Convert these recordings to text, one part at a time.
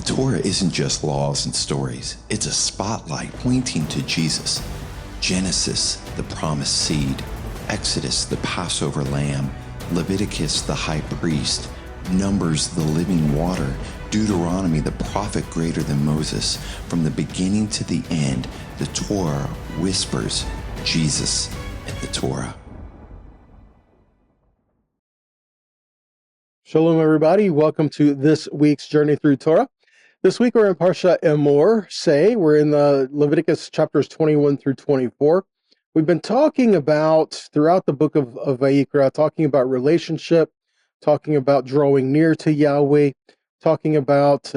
Torah isn't just laws and stories. It's a spotlight pointing to Jesus. Genesis, the promised seed. Exodus, the Passover lamb. Leviticus, the high priest. Numbers, the living water. Deuteronomy, the prophet greater than Moses. From the beginning to the end, the Torah whispers Jesus and the Torah. Shalom, everybody. Welcome to this week's Journey Through Torah. This week we're in Parsha Emor. We're in the Leviticus chapters 21 through 24. We've been talking about, throughout the book of Vayikra, talking about relationship, talking about drawing near to Yahweh, talking about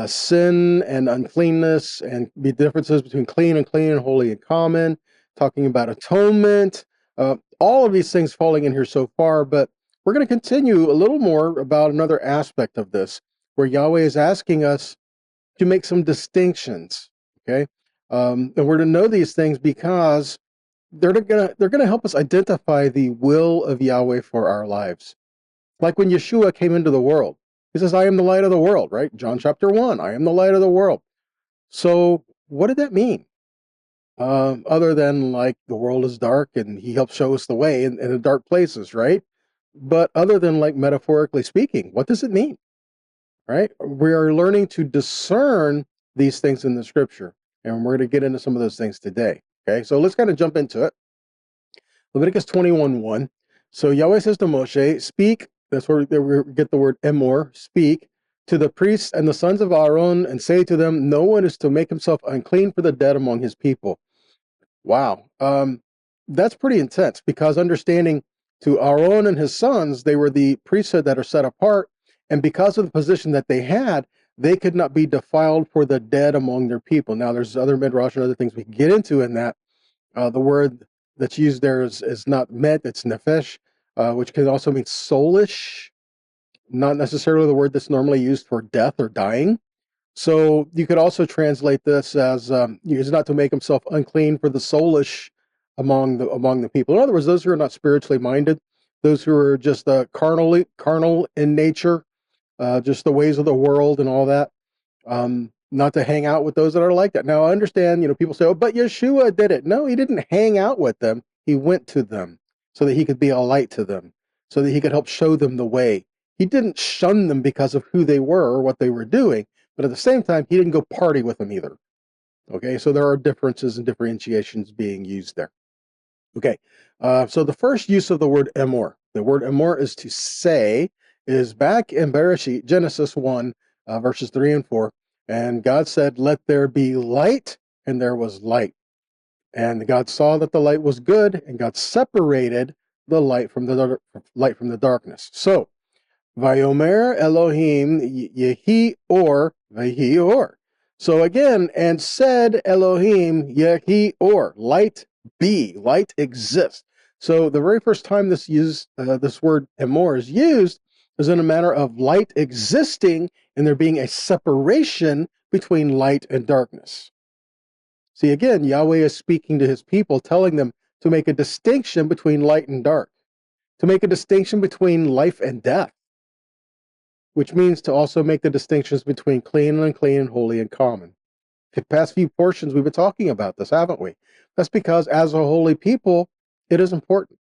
sin and uncleanness and the differences between clean and clean and holy and common, talking about atonement, all of these things falling in here so far, but we're going to continue a little more about another aspect of this, where Yahweh is asking us to make some distinctions, okay? And we're to know these things because they're going to help us identify the will of Yahweh for our lives. Like when Yeshua came into the world, he says, I am the light of the world, right? John chapter 1, I am the light of the world. So what did that mean? Other than like the world is dark and he helps show us the way in the dark places, right? But other than like metaphorically speaking, what does it mean? Right? We are learning to discern these things in the scripture, and we're going to get into some of those things today. Okay, so let's kind of jump into it. Leviticus 21:1. So Yahweh says to Moshe, speak, that's where we get the word emor, speak to the priests and the sons of Aaron, and say to them, no one is to make himself unclean for the dead among his people. Wow. That's pretty intense, because understanding to Aaron and his sons, they were the priesthood that are set apart, and because of the position that they had, they could not be defiled for the dead among their people. Now, there's other midrash and other things we can get into in that. The word that's used there is not met, it's nefesh, which can also mean soulish, not necessarily the word that's normally used for death or dying. So you could also translate this as is not to make himself unclean for the soulish among the people. In other words, those who are not spiritually minded, those who are just carnal in nature, just the ways of the world and all that, not to hang out with those that are like that. Now, I understand, people say, oh, but Yeshua did it. No, he didn't hang out with them. He went to them so that he could be a light to them, so that he could help show them the way. He didn't shun them because of who they were or what they were doing, but at the same time, he didn't go party with them either. Okay, so there are differences and differentiations being used there. Okay, so the first use of the word emor. The word emor is to say, is back in Bereshit, Genesis 1, verses 3 and 4. And God said, let there be light, and there was light. And God saw that the light was good, and God separated the light from the darkness. So, Vayomer Elohim Yehi Or Vahi Or. So again, and said Elohim Yehi Or, light be, light exists. So the very first time this word emor is used is in a manner of light existing and there being a separation between light and darkness. See, again, Yahweh is speaking to his people, telling them to make a distinction between light and dark, to make a distinction between life and death, which means to also make the distinctions between clean and unclean, holy and common. The past few portions we've been talking about this, haven't we? That's because as a holy people, it is important.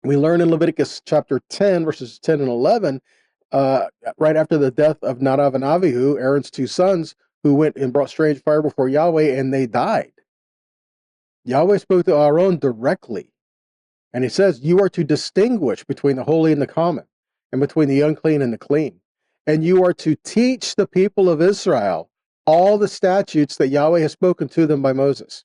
We learn in Leviticus chapter 10, verses 10 and 11, right after the death of Nadav and Avihu, Aaron's two sons, who went and brought strange fire before Yahweh, and they died. Yahweh spoke to Aaron directly, and he says, you are to distinguish between the holy and the common, and between the unclean and the clean. And you are to teach the people of Israel all the statutes that Yahweh has spoken to them by Moses.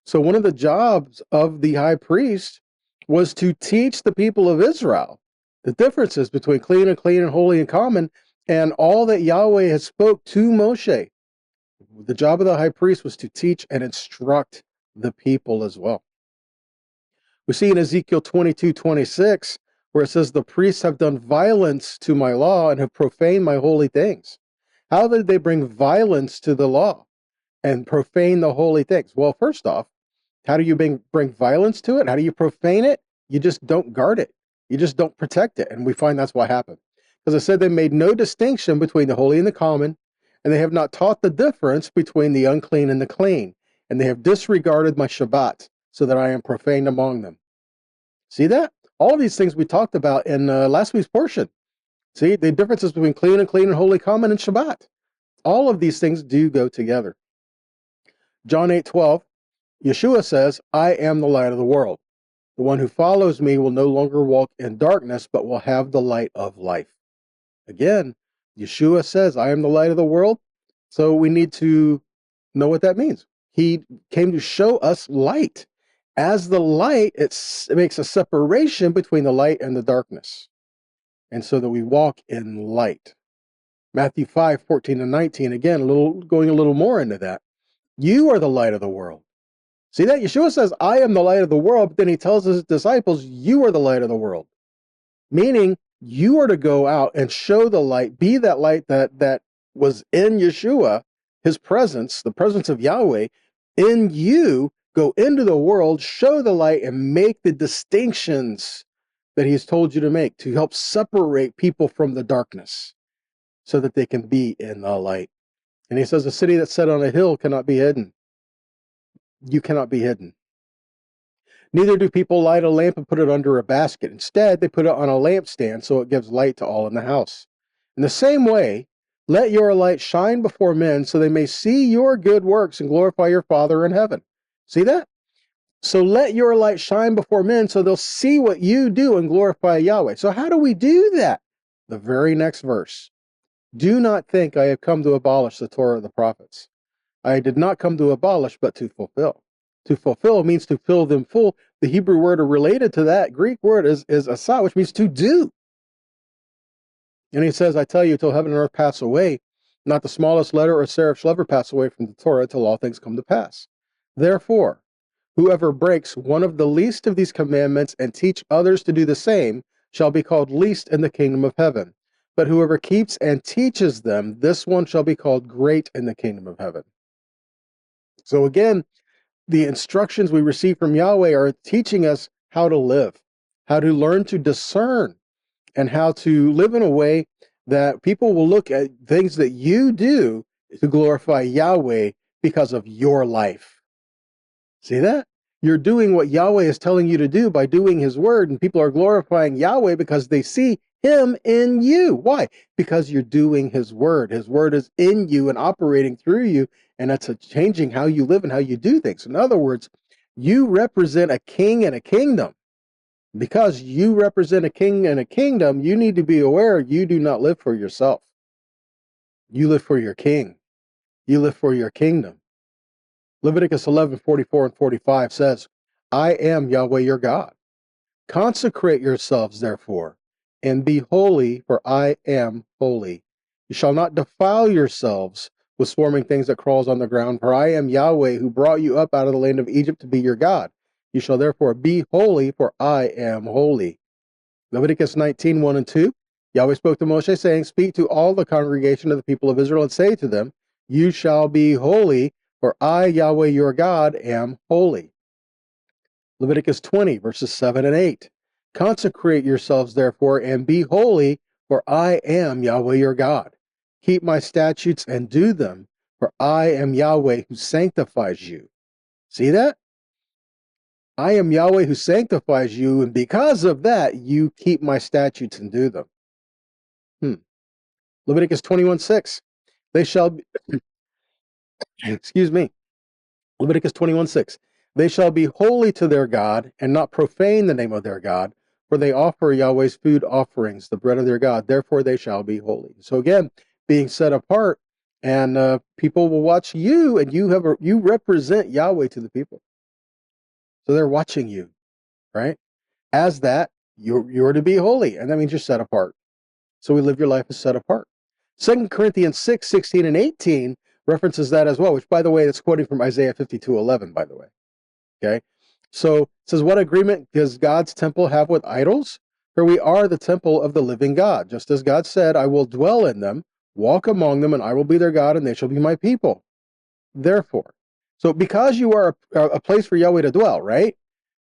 So one of the jobs of the high priest was to teach the people of Israel the differences between clean and holy and common, and all that Yahweh has spoke to Moshe. The job of the high priest was to teach and instruct the people as well. We see in Ezekiel 22:26, where it says, the priests have done violence to my law and have profaned my holy things. How did they bring violence to the law and profane the holy things? Well, first off, how do you bring violence to it? How do you profane it? You just don't guard it. You just don't protect it. And we find that's what happened. Because it said they made no distinction between the holy and the common, and they have not taught the difference between the unclean and the clean, and they have disregarded my Shabbat, so that I am profaned among them. See that? All of these things we talked about in last week's portion. See, the differences between clean and holy, common, and Shabbat. All of these things do go together. John 8:12, Yeshua says, I am the light of the world. The one who follows me will no longer walk in darkness, but will have the light of life. Again, Yeshua says, I am the light of the world. So we need to know what that means. He came to show us light. As the light, it makes a separation between the light and the darkness. And so that we walk in light. Matthew 5:14-19, again, going a little more into that. You are the light of the world. See that? Yeshua says, I am the light of the world, but then he tells his disciples, you are the light of the world. Meaning, you are to go out and show the light, be that light that was in Yeshua, his presence, the presence of Yahweh, in you, go into the world, show the light, and make the distinctions that he's told you to make to help separate people from the darkness so that they can be in the light. And he says, a city that's set on a hill cannot be hidden. You cannot be hidden. Neither do people light a lamp and put it under a basket. Instead, they put it on a lampstand so it gives light to all in the house. In the same way, let your light shine before men so they may see your good works and glorify your Father in heaven. See that? So let your light shine before men so they'll see what you do and glorify Yahweh. So how do we do that? The very next verse. Do not think I have come to abolish the Torah of the prophets. I did not come to abolish, but to fulfill. To fulfill means to fill them full. The Hebrew word related to that Greek word is asa, which means to do. And he says, I tell you, till heaven and earth pass away, not the smallest letter or seraph shall ever pass away from the Torah till all things come to pass. Therefore, whoever breaks one of the least of these commandments and teach others to do the same shall be called least in the kingdom of heaven. But whoever keeps and teaches them, this one shall be called great in the kingdom of heaven. So again, the instructions we receive from Yahweh are teaching us how to live, how to learn to discern, and how to live in a way that people will look at things that you do to glorify Yahweh because of your life. See that? You're doing what Yahweh is telling you to do by doing his word, and people are glorifying Yahweh because they see him in you. Why? Because you're doing his word. His word is in you and operating through you, and that's changing how you live and how you do things. In other words, you represent a king and a kingdom. Because you represent a king and a kingdom, you need to be aware you do not live for yourself. You live for your king. You live for your kingdom. Leviticus 11:44-45 says, I am Yahweh your God. Consecrate yourselves, therefore, and be holy, for I am holy. You shall not defile yourselves with swarming things that crawls on the ground, for I am Yahweh who brought you up out of the land of Egypt to be your God. You shall therefore be holy, for I am holy. Leviticus 19:1-2. Yahweh spoke to Moshe, saying, speak to all the congregation of the people of Israel and say to them, you shall be holy, for I, Yahweh your God, am holy. Leviticus 20:7-8. Consecrate yourselves, therefore, and be holy, for I am Yahweh your God. Keep my statutes and do them, for I am Yahweh who sanctifies you. See that? I am Yahweh who sanctifies you, and because of that, you keep my statutes and do them. Leviticus 21:6. They shall be, excuse me. Leviticus 21:6. They shall be holy to their God and not profane the name of their God, for they offer Yahweh's food offerings, the bread of their God. Therefore they shall be holy. So again, being set apart, and people will watch you, and you represent Yahweh to the people. So they're watching you, right? As that, you're to be holy, and that means you're set apart. So we live your life as set apart. 2 Corinthians 6:16-18 references that as well, which, by the way, that's quoting from Isaiah 52:11, by the way. Okay? So it says, what agreement does God's temple have with idols? For we are the temple of the living God. Just as God said, I will dwell in them, walk among them, and I will be their God, and they shall be my people. Therefore, so because you are a place for Yahweh to dwell, right?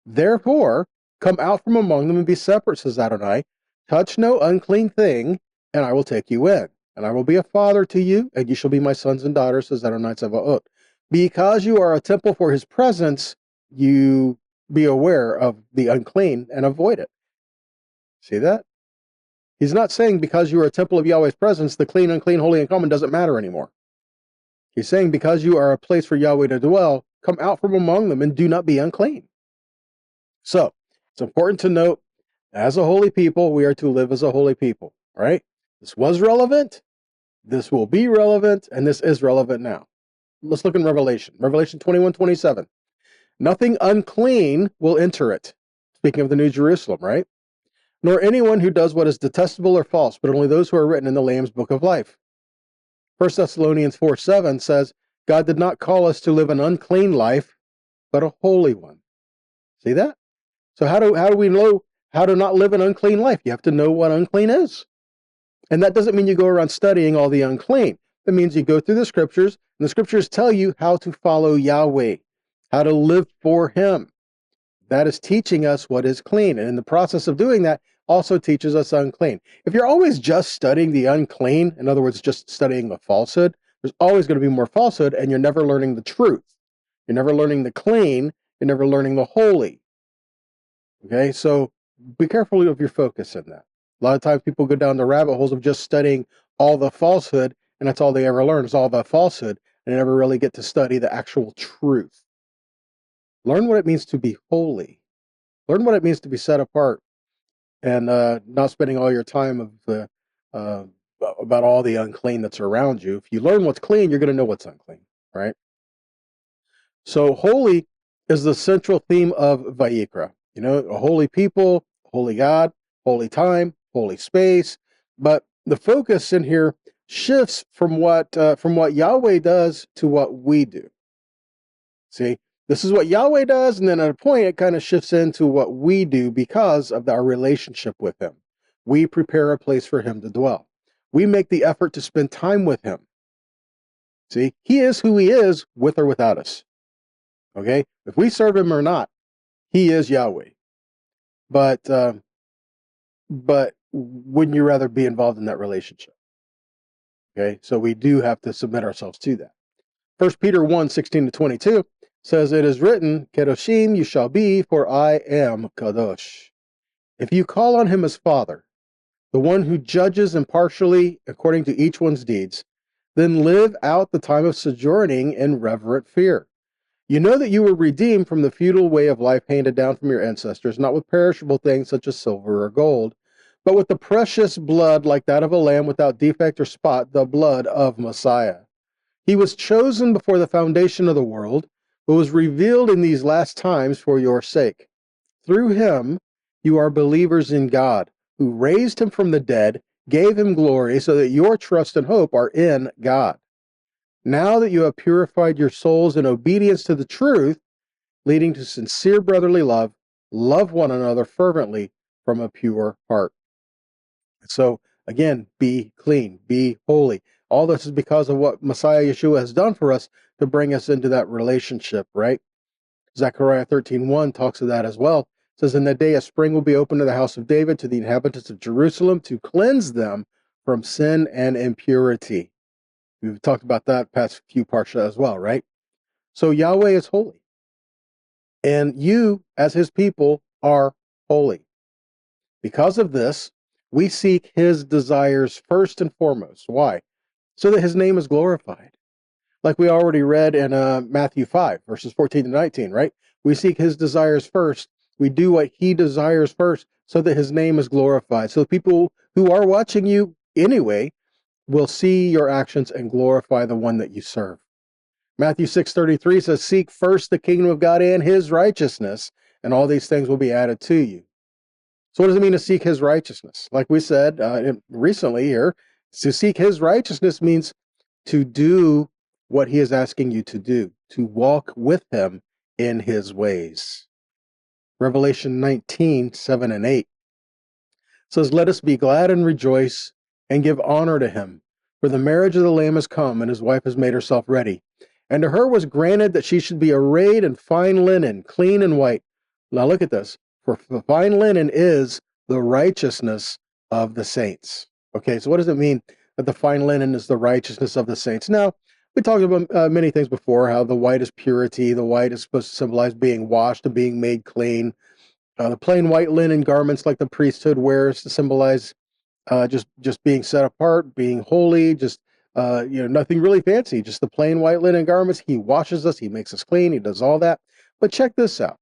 Therefore, come out from among them and be separate, says Adonai. Touch no unclean thing, and I will take you in. And I will be a father to you, and you shall be my sons and daughters, says Adonai Tzevaot. Because you are a temple for his presence, you be aware of the unclean and avoid it. See that? He's not saying because you are a temple of Yahweh's presence, the clean, unclean, holy, and common doesn't matter anymore. He's saying because you are a place for Yahweh to dwell, come out from among them and do not be unclean. So it's important to note, as a holy people, we are to live as a holy people. All right? This was relevant, this will be relevant, and this is relevant now. Let's look in Revelation. Revelation 21:27. Nothing unclean will enter it. Speaking of the New Jerusalem, right? Nor anyone who does what is detestable or false, but only those who are written in the Lamb's book of life. 1 Thessalonians 4:7 says, God did not call us to live an unclean life, but a holy one. See that? So how do we know how to not live an unclean life? You have to know what unclean is. And that doesn't mean you go around studying all the unclean. It means you go through the scriptures, and the scriptures tell you how to follow Yahweh, how to live for him. That is teaching us what is clean. And in the process of doing that, also teaches us unclean. If you're always just studying the unclean, in other words, just studying the falsehood, there's always going to be more falsehood, and you're never learning the truth. You're never learning the clean. You're never learning the holy. Okay, so be careful of your focus in that. A lot of times people go down the rabbit holes of just studying all the falsehood, and that's all they ever learn is all the falsehood, and they never really get to study the actual truth. Learn what it means to be holy. Learn what it means to be set apart, and not spending all your time about all the unclean that's around you. If you learn what's clean, you're going to know what's unclean, right? So holy is the central theme of Vayikra. You know, a holy people, holy God, holy time, holy space. But the focus in here shifts from what Yahweh does to what we do. See, this is what Yahweh does, and then at a point it kind of shifts into what we do because of our relationship with him. We prepare a place for him to dwell. We make the effort to spend time with him. See, he is who he is, with or without us. Okay? If we serve him or not, he is Yahweh. But wouldn't you rather be involved in that relationship? Okay? So we do have to submit ourselves to that. 1 Peter 1:16-22 says, it is written, Kedoshim you shall be, for I am Kadosh. If you call on him as Father, the one who judges impartially according to each one's deeds, then live out the time of sojourning in reverent fear. You know that you were redeemed from the feudal way of life handed down from your ancestors, not with perishable things such as silver or gold, but with the precious blood like that of a lamb without defect or spot, the blood of Messiah. He was chosen before the foundation of the world, but was revealed in these last times for your sake. Through him, you are believers in God, who raised him from the dead, gave him glory, so that your trust and hope are in God. Now that you have purified your souls in obedience to the truth, leading to sincere brotherly love, love one another fervently from a pure heart. So, again, be clean, be holy. All this is because of what Messiah Yeshua has done for us to bring us into that relationship, right? Zechariah 13:1 talks of that as well. It says, in the day a spring will be opened to the house of David, to the inhabitants of Jerusalem, to cleanse them from sin and impurity. We've talked about that past few Parsha as well, right? So Yahweh is holy. And you, as his people, are holy. Because of this, we seek his desires first and foremost. Why? So that his name is glorified. Like we already read in Matthew 5, verses 14-19, right? We seek his desires first. We do what he desires first so that his name is glorified. So people who are watching you anyway will see your actions and glorify the one that you serve. Matthew 6:33 says, seek first the kingdom of God and his righteousness, and all these things will be added to you. So what does it mean to seek his righteousness? Like we said recently here, to seek his righteousness means to do what he is asking you to do, to walk with him in his ways. Revelation 19:7-8 says, let us be glad and rejoice and give honor to him, for the marriage of the Lamb has come, and his wife has made herself ready. And to her was granted that she should be arrayed in fine linen, clean and white. Now look at this. For the fine linen is the righteousness of the saints. Okay, so what does it mean that the fine linen is the righteousness of the saints. Now, we talked about many things before, how the white is purity, the white is supposed to symbolize being washed and being made clean. The plain white linen garments like the priesthood wears to symbolize just being set apart, being holy, just nothing really fancy, just the plain white linen garments. He washes us, he makes us clean, he does all that. But check this out.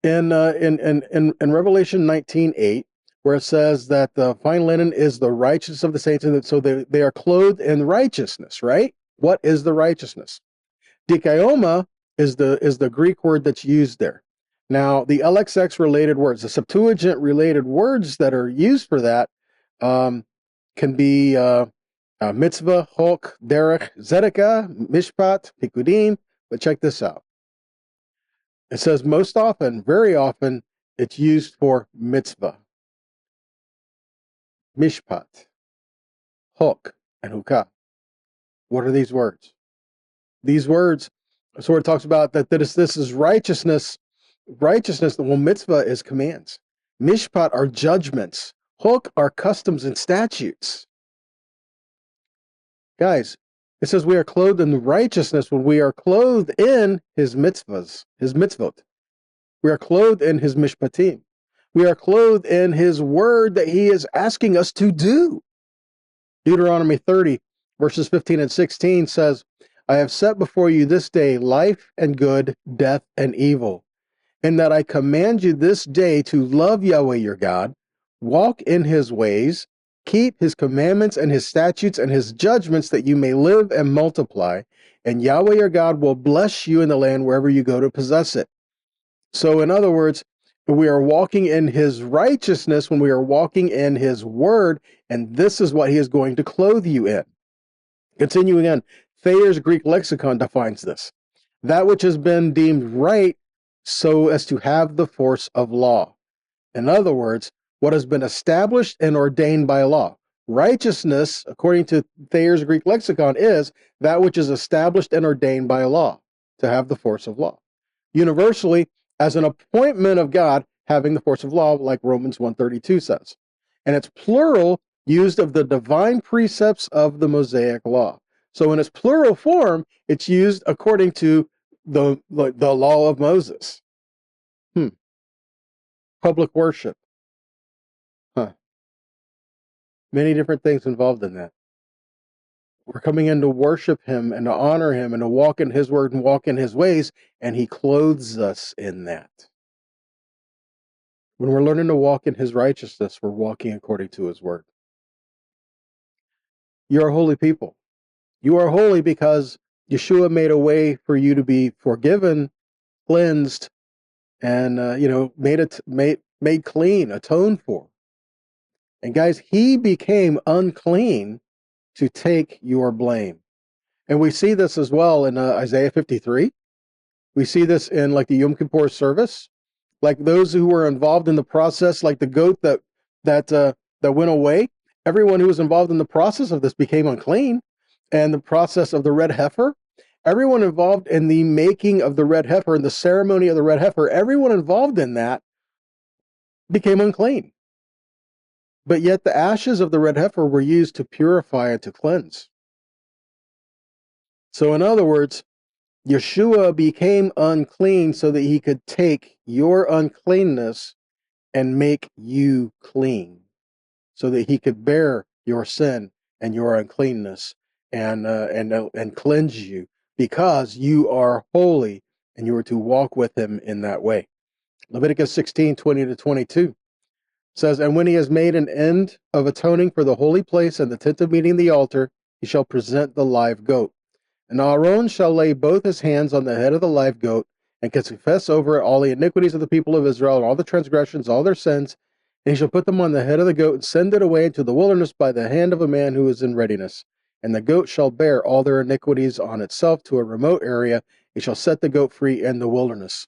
In Revelation 19:8, where it says that the fine linen is the righteousness of the saints, and that so they are clothed in righteousness, right? What is the righteousness? Dikaioma is the Greek word that's used there. Now, the LXX related words, the Septuagint related words that are used for that can be mitzvah, chok, derech, zedekah, mishpat, pikudim. But check this out. It says most often, very often, it's used for mitzvah, mishpat, chok, and hukah. What are these words? These words, so it talks about that this is righteousness. Righteousness, well, mitzvah is commands. Mishpat are judgments. Chok are customs and statutes. Guys, it says we are clothed in righteousness when we are clothed in his mitzvahs, his mitzvot. We are clothed in his mishpatim. We are clothed in his word that he is asking us to do. Deuteronomy 30, verses 15 and 16 says, I have set before you this day life and good, death and evil, and that I command you this day to love Yahweh your God, walk in his ways, keep his commandments and his statutes and his judgments, that you may live and multiply, and Yahweh your God will bless you in the land wherever you go to possess it. So in other words, we are walking in his righteousness when we are walking in his word, and this is what he is going to clothe you in. Continuing on, Thayer's Greek lexicon defines this: that which has been deemed right so as to have the force of law. In other words, what has been established and ordained by law. Righteousness, according to Thayer's Greek lexicon, is that which is established and ordained by law to have the force of law. Universally, as an appointment of God, having the force of law, like Romans 1:32 says. And it's plural, used of the divine precepts of the Mosaic law. So in its plural form, it's used according to the law of Moses. Public worship. Many different things involved in that. We're coming in to worship him and to honor him and to walk in his word and walk in his ways, and he clothes us in that. When we're learning to walk in his righteousness, we're walking according to his word. You're a holy people. You are holy because Yeshua made a way for you to be forgiven, cleansed, and made clean, atoned for. And guys, he became unclean to take your blame. And we see this as well in Isaiah 53. We see this in like the Yom Kippur service, like those who were involved in the process, like the goat that went away. Everyone who was involved in the process of this became unclean, and the process of the red heifer. Everyone involved in the making of the red heifer and the ceremony of the red heifer, everyone involved in that became unclean. But yet the ashes of the red heifer were used to purify and to cleanse. So in other words, Yeshua became unclean so that he could take your uncleanness and make you clean, so that he could bear your sin and your uncleanness and cleanse you, because you are holy and you are to walk with him in that way. Leviticus 16:20-22 says, and when he has made an end of atoning for the holy place and the tent of meeting, the altar, he shall present the live goat. And Aaron shall lay both his hands on the head of the live goat, and confess over it all the iniquities of the people of Israel, and all the transgressions, all their sins. And he shall put them on the head of the goat, and send it away into the wilderness by the hand of a man who is in readiness. And the goat shall bear all their iniquities on itself to a remote area. He shall set the goat free in the wilderness.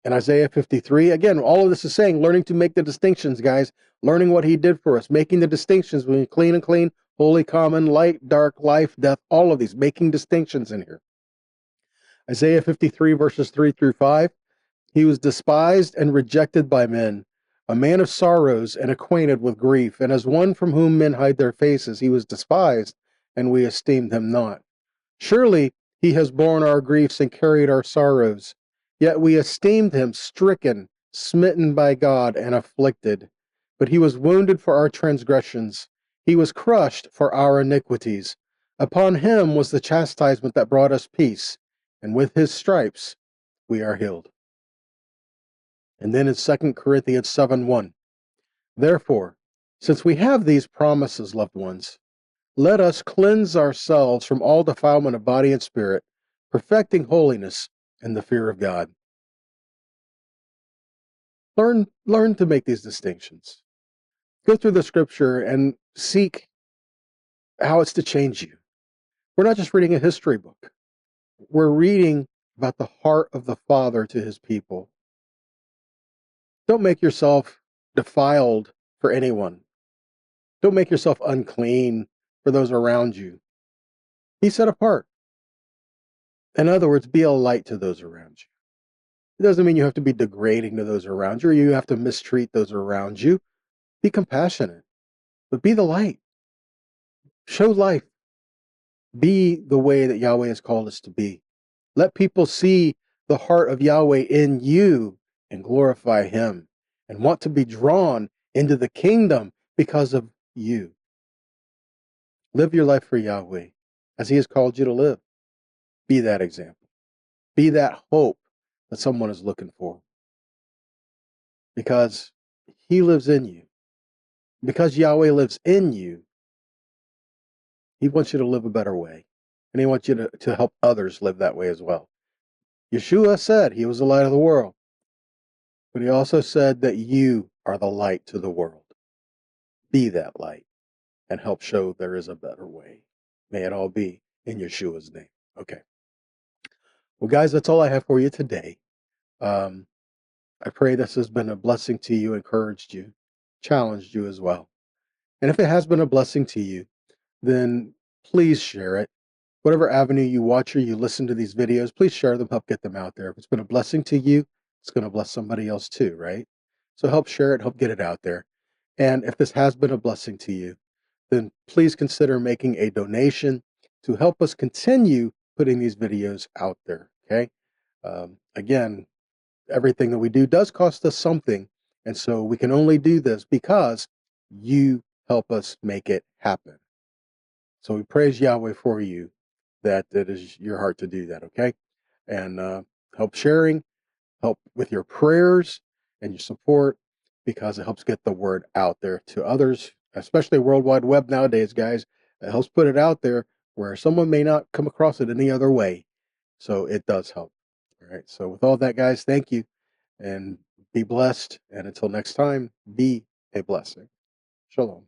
In Isaiah 53, again, all of this is saying, learning to make the distinctions, guys, learning what he did for us, making the distinctions between clean and clean, holy, common, light, dark, life, death, all of these, making distinctions in here. Isaiah 53, verses 3-5, he was despised and rejected by men, a man of sorrows and acquainted with grief, and as one from whom men hide their faces, he was despised, and we esteemed him not. Surely he has borne our griefs and carried our sorrows. Yet we esteemed him stricken, smitten by God, and afflicted. But he was wounded for our transgressions. He was crushed for our iniquities. Upon him was the chastisement that brought us peace, and with his stripes we are healed. And then in 2 Corinthians 7:1, therefore, since we have these promises, loved ones, let us cleanse ourselves from all defilement of body and spirit, perfecting holiness in the fear of God. Learn to make these distinctions. Go through the scripture and seek how it's to change you. We're not just reading a history book. We're reading about the heart of the Father to his people. Don't make yourself defiled for anyone. Don't make yourself unclean for those around you. Be set apart. In other words, be a light to those around you. It doesn't mean you have to be degrading to those around you, or you have to mistreat those around you. Be compassionate, but be the light. Show life. Be the way that Yahweh has called us to be. Let people see the heart of Yahweh in you and glorify him and want to be drawn into the kingdom because of you. Live your life for Yahweh as he has called you to live. Be that example. Be that hope that someone is looking for. Because he lives in you. Because Yahweh lives in you, he wants you to live a better way. And he wants you to help others live that way as well. Yeshua said he was the light of the world. But he also said that you are the light to the world. Be that light and help show there is a better way. May it all be in Yeshua's name. Okay. Well, guys, that's all I have for you today. I pray this has been a blessing to you, encouraged you, challenged you as well. And if it has been a blessing to you, then please share it. Whatever avenue you watch or you listen to these videos, please share them, help get them out there. If it's been a blessing to you, it's going to bless somebody else too, right? So help share it, help get it out there. And if this has been a blessing to you, then please consider making a donation to help us continue putting these videos out there, okay? Again, everything that we do does cost us something, and so we can only do this because you help us make it happen. So we praise Yahweh for you, that it is your heart to do that, okay? And help sharing, help with your prayers and your support, because it helps get the word out there to others, especially World Wide Web nowadays, guys. It helps put it out there where someone may not come across it any other way. So it does help. All right. So with all that, guys, thank you and be blessed. And until next time, be a blessing. Shalom.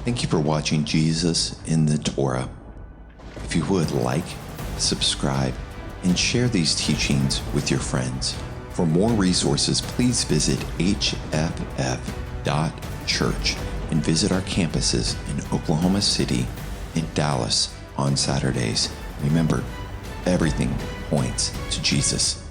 Thank you for watching Jesus in the Torah. If you would like, subscribe, and share these teachings with your friends. For more resources, please visit HFF.church and visit our campuses in Oklahoma City and Dallas on Saturdays. Remember, everything points to Jesus.